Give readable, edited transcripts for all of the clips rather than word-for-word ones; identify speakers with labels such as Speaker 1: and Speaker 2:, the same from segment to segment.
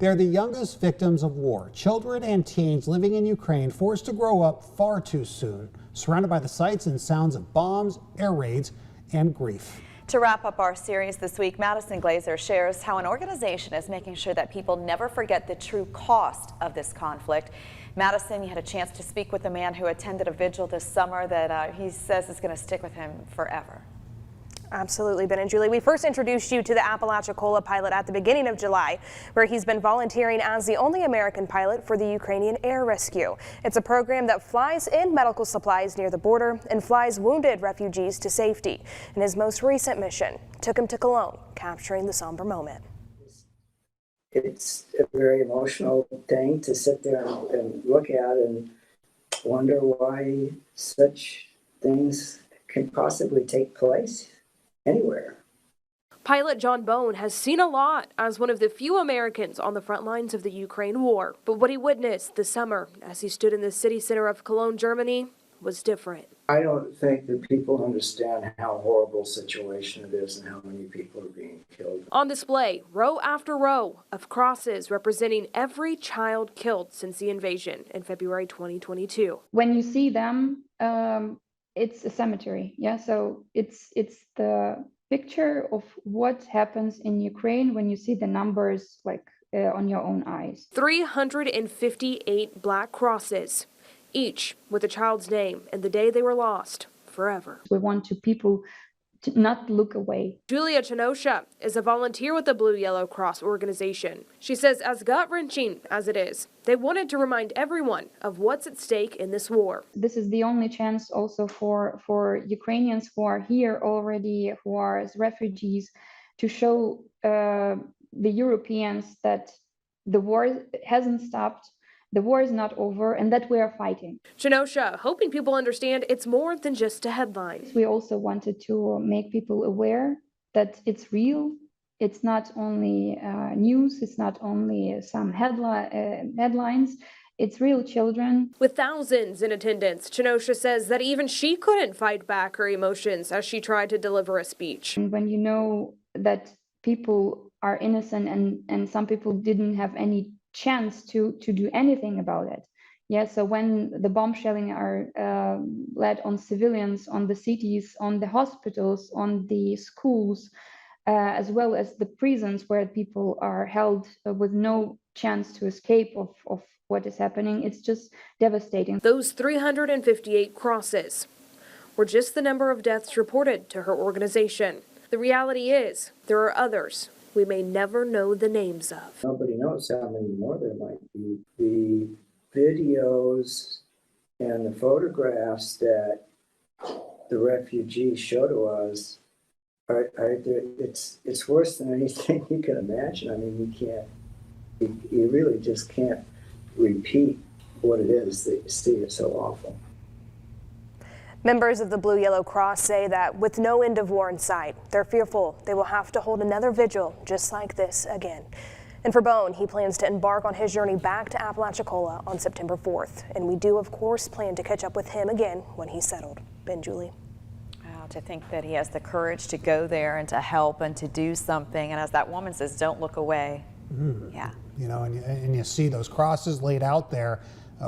Speaker 1: They're the youngest victims of war, children and teens living in Ukraine forced to grow up far too soon, surrounded by the sights and sounds of bombs, air raids, and grief.
Speaker 2: To wrap up our series this week, Madison Glazer shares how an organization is making sure that people never forget the true cost of this conflict. Madison, you had a chance to speak with a man who attended a vigil this summer that he says is going to stick with him forever.
Speaker 3: Absolutely, Ben and Julie. We first introduced you to the Apalachicola pilot at the beginning of July, where he's been volunteering as the only American pilot for the Ukrainian Air Rescue. It's a program that flies in medical supplies near the border and flies wounded refugees to safety. And his most recent mission took him to Cologne, capturing the somber moment.
Speaker 4: It's a very emotional thing to sit there and look at and wonder why such things can possibly take place anywhere.
Speaker 5: Pilot John Bone has seen a lot as one of the few Americans on the front lines of the Ukraine war. But what he witnessed this summer as he stood in the city center of Cologne, Germany, was different.
Speaker 4: I don't think that people understand how horrible a situation it is and how many people are being killed.
Speaker 5: On display, row after row of crosses representing every child killed since the invasion in February 2022.
Speaker 6: When you see them, it's a cemetery. Yeah, so it's the picture of what happens in Ukraine when you see the numbers like on your own eyes.
Speaker 5: 358 black crosses, each with a child's name and the day they were lost forever.
Speaker 6: We want people to not look away.
Speaker 5: Julia Chenosha is a volunteer with the Blue Yellow Cross organization. She says as gut-wrenching as it is, they wanted to remind everyone of what's at stake in this war.
Speaker 6: This is the only chance also for Ukrainians who are here already, who are as refugees, to show the Europeans that the war hasn't stopped, the war is not over, and that we are fighting.
Speaker 5: Chenosha hoping people understand it's more than just a headline.
Speaker 6: We also wanted to make people aware that it's real. It's not only news, it's not only some headlines, it's real children.
Speaker 5: With thousands in attendance, Chenosha says that even she couldn't fight back her emotions as she tried to deliver a speech.
Speaker 6: And when you know that people are innocent and some people didn't have any chance to do anything about it. Yeah, so when the bomb shelling are led on civilians, on the cities, on the hospitals, on the schools, as well as the prisons where people are held with no chance to escape of what is happening, it's just devastating.
Speaker 5: Those 358 crosses were just the number of deaths reported to her organization. The reality is there are others we may never know the names of.
Speaker 4: Nobody knows how many more there might be. The videos and the photographs that the refugees show to us it's worse than anything you can imagine. I mean, you really just can't repeat what it is that you see. It's so awful.
Speaker 3: Members of the Blue Yellow Cross say that with no end of war in sight, they're fearful they will have to hold another vigil just like this again. And for Bone, he plans to embark on his journey back to Apalachicola on September 4th. And we do, of course, plan to catch up with him again when he's settled. Ben, Julie.
Speaker 2: Wow, to think that he has the courage to go there and to help and to do something. And as that woman says, don't look away. Yeah.
Speaker 1: You know, and you see those crosses laid out there.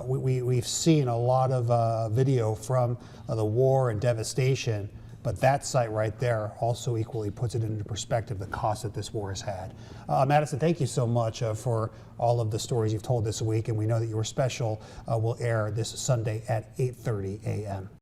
Speaker 1: We've seen a lot of video from the war and devastation, but that site right there also equally puts it into perspective, the cost that this war has had. Madison, thank you so much for all of the stories you've told this week, and we know that your special will air this Sunday at 8:30 a.m.